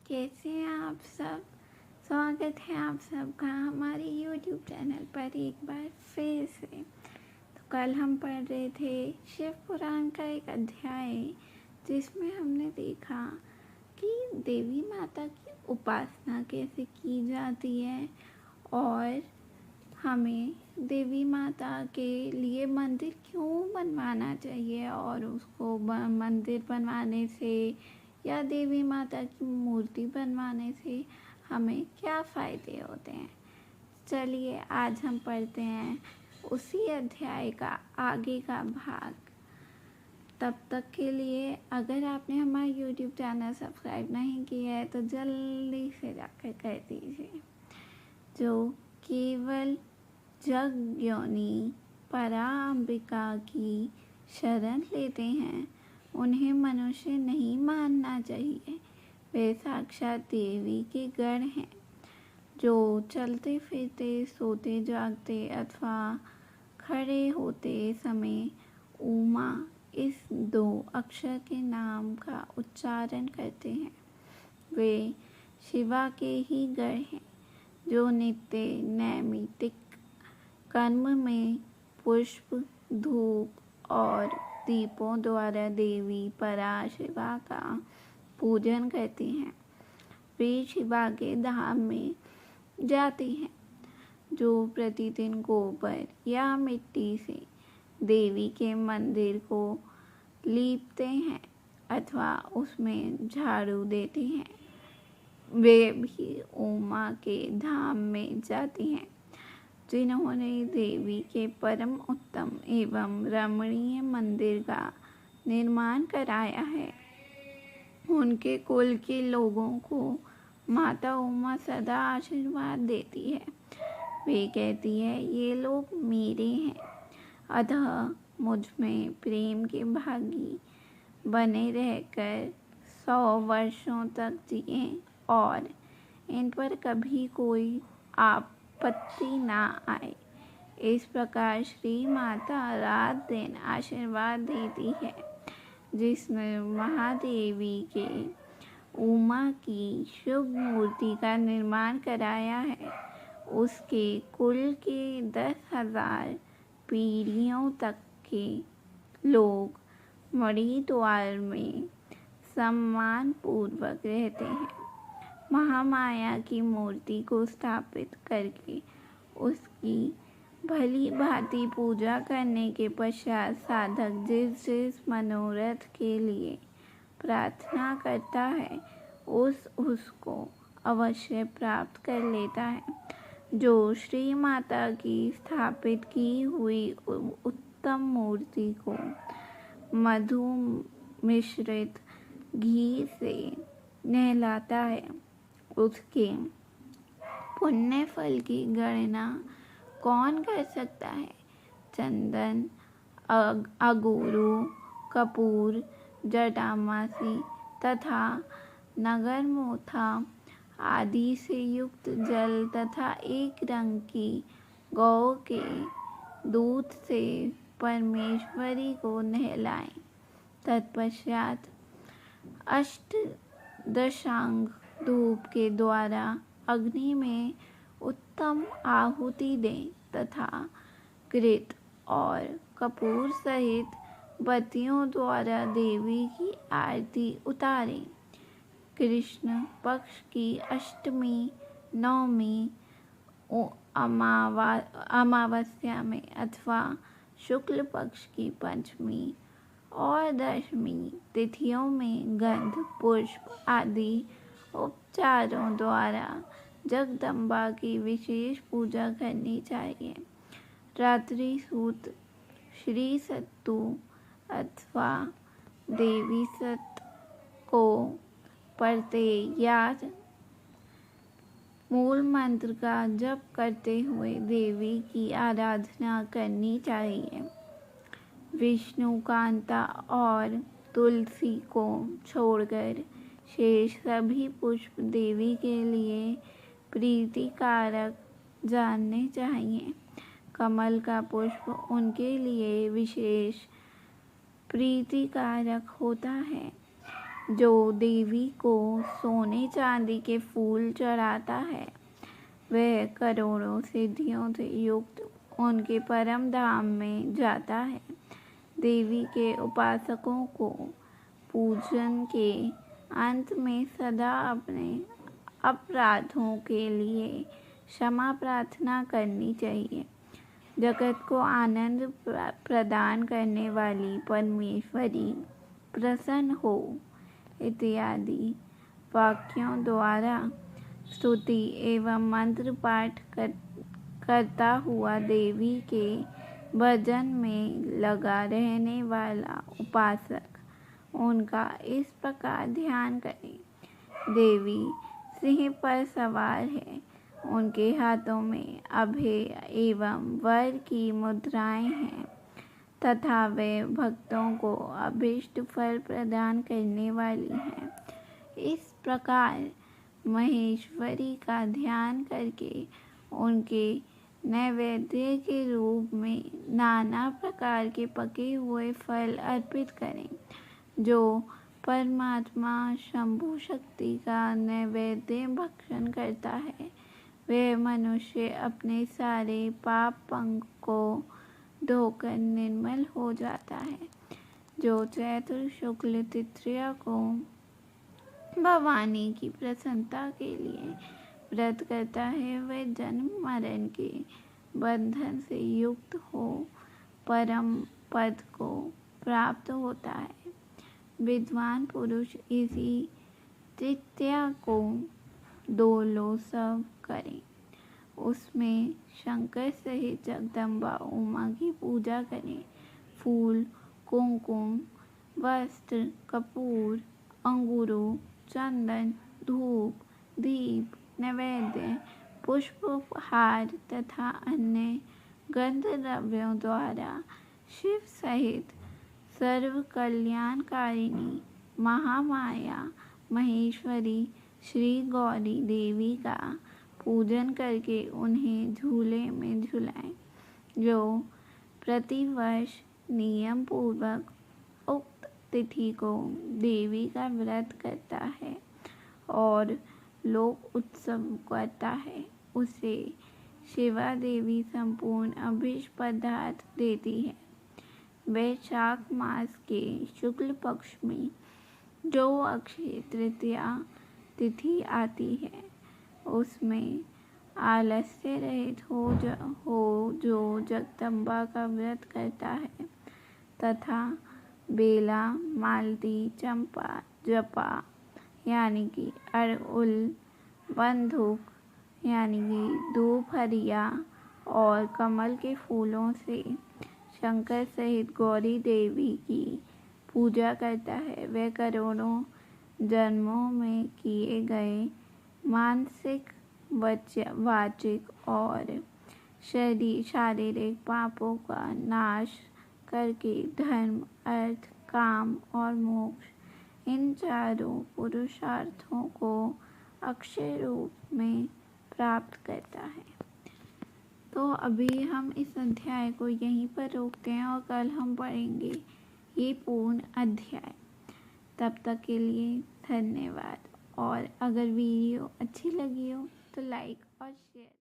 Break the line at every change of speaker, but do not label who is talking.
कैसे हैं आप सब। स्वागत है आप सबका हमारे YouTube चैनल पर एक बार फिर से। तो कल हम पढ़ रहे थे शिव पुराण का एक अध्याय, जिसमें हमने देखा कि देवी माता की उपासना कैसे की जाती है और हमें देवी माता के लिए मंदिर क्यों बनवाना चाहिए, और उसको मंदिर बनवाने से या देवी माता की मूर्ति बनवाने से हमें क्या फ़ायदे होते हैं। चलिए आज हम पढ़ते हैं उसी अध्याय का आगे का भाग। तब तक के लिए अगर आपने हमारा YouTube चैनल सब्सक्राइब नहीं किया है तो जल्दी से जाकर कर दीजिए। जो केवल जगज्ञोनी पराम्बिका की शरण लेते हैं उन्हें मनुष्य नहीं मानना चाहिए। वे साक्षात देवी के गण हैं, जो चलते फिरते, सोते जागते अथवा खड़े होते समय उमा इस 2 अक्षर के नाम का उच्चारण करते हैं। वे शिवा के ही गण हैं, जो नित्य नैमित्तिक कर्म में पुष्प, धूप और दीपों द्वारा देवी पराशिवा का पूजन करती हैं। वे शिवा के धाम में जाती हैं, जो प्रतिदिन गोबर या मिट्टी से देवी के मंदिर को लीपते हैं अथवा उसमें झाड़ू देते हैं। वे भी उमा के धाम में जाती हैं, जिन्होंने देवी के परम उत्तम एवं रमणीय मंदिर का निर्माण कराया है। उनके कुल के लोगों को माता उमा सदा आशीर्वाद देती है। वे कहती है, ये लोग मेरे हैं, अतः मुझ में प्रेम के भागी बने रहकर 100 वर्षों तक जिए और इन पर कभी कोई आपत्ति ना आए। इस प्रकार श्री माता रात दिन आशीर्वाद देती है। जिसने महादेवी के उमा की शुभ मूर्ति का निर्माण कराया है, उसके कुल के 10,000 पीढ़ियों तक के लोग मणिद्वार में सम्मान पूर्वक रहते हैं। महामाया की मूर्ति को स्थापित करके उसकी भली भांति पूजा करने के पश्चात साधक जिस जिस मनोरथ के लिए प्रार्थना करता है उसको अवश्य प्राप्त कर लेता है। जो श्री माता की स्थापित की हुई उत्तम मूर्ति को मधु मिश्रित घी से नहलाता है, उसके पुण्य फल की गणना कौन कर सकता है। चंदन, अगुरु, कपूर, जटामासी तथा नगरमोथा आदि से युक्त जल तथा एक रंग की गौ के दूध से परमेश्वरी को नहलाएं। तत्पश्चात अष्टदशांग धूप के द्वारा अग्नि में उत्तम आहुति दें तथा घृत और कपूर सहित बत्तियों द्वारा देवी की आरती उतारें। कृष्ण पक्ष की अष्टमी, नवमी, अमावस्या में अथवा शुक्ल पक्ष की पंचमी और दशमी तिथियों में गंध, पुष्प आदि उपचारों द्वारा जगदम्बा की विशेष पूजा करनी चाहिए। रात्रि सूत, श्री सत्तु अथवा देवी सत्त को पढ़ते या मूल मंत्र का जप करते हुए देवी की आराधना करनी चाहिए। विष्णु कांता और तुलसी को छोड़कर शेष सभी पुष्प देवी के लिए प्रीतिकारक जानने चाहिए। कमल का पुष्प उनके लिए विशेष प्रीतिकारक होता है। जो देवी को सोने चांदी के फूल चढ़ाता है वह करोड़ों सिद्धियों से युक्त उनके परम धाम में जाता है। देवी के उपासकों को पूजन के अंत में सदा अपने अपराधों के लिए क्षमा प्रार्थना करनी चाहिए। जगत को आनंद प्रदान करने वाली परमेश्वरी प्रसन्न हो इत्यादि वाक्यों द्वारा स्तुति एवं मंत्र पाठ करता हुआ देवी के भजन में लगा रहने वाला उपासक उनका इस प्रकार ध्यान करे। देवी सिंह पर सवार है, उनके हाथों में अभय एवं वर की मुद्राएं हैं तथा वे भक्तों को अभीष्ट फल प्रदान करने वाली हैं। इस प्रकार महेश्वरी का ध्यान करके उनके नैवेद्य के रूप में नाना प्रकार के पके हुए फल अर्पित करें। जो परमात्मा शंभु शक्ति का नैवेद्य भक्षण करता है वह मनुष्य अपने सारे पाप पंख को धोकर निर्मल हो जाता है। जो चैत्र शुक्ल तृतीया को भवानी की प्रसन्नता के लिए व्रत करता है वह जन्म मरण के बंधन से युक्त हो परम पद को प्राप्त होता है। विद्वान पुरुष इसी तृतीया को दोलोत्सव करें। उसमें शंकर सहित जगदम्बा उमा की पूजा करें। फूल, कुमकुम, वस्त्र, कपूर, अंगूरों, चंदन, धूप, दीप, नैवेद्य, पुष्पहार तथा अन्य गंध द्रव्यों द्वारा शिव सहित सर्व कल्याणकारिणी महामाया महेश्वरी श्री गौरी देवी का पूजन करके उन्हें झूले में झुलाएं। जो प्रतिवर्ष नियम पूर्वक उक्त तिथि को देवी का व्रत करता है और लोक उत्सव करता है उसे शिवा देवी संपूर्ण अभिष्ट पदार्थ देती है। वैशाख मास के शुक्ल पक्ष में जो अक्षय तृतीया तिथि आती है उसमें आलस्य रहित हो जो जगदम्बा का व्रत करता है तथा बेला, मालती, चंपा, जपा यानी कि अड़हुल, बंधुक यानी कि धूपहरिया और कमल के फूलों से शंकर सहित गौरी देवी की पूजा करता है वह करोड़ों जन्मों में किए गए मानसिक, वाचिक और शारीरिक पापों का नाश करके धर्म, अर्थ, काम और मोक्ष इन चारों पुरुषार्थों को अक्षय रूप में प्राप्त करता है। तो अभी हम इस अध्याय को यहीं पर रोकते हैं और कल हम पढ़ेंगे ये पूर्ण अध्याय। तब तक के लिए धन्यवाद। और अगर वीडियो अच्छी लगी हो तो लाइक और शेयर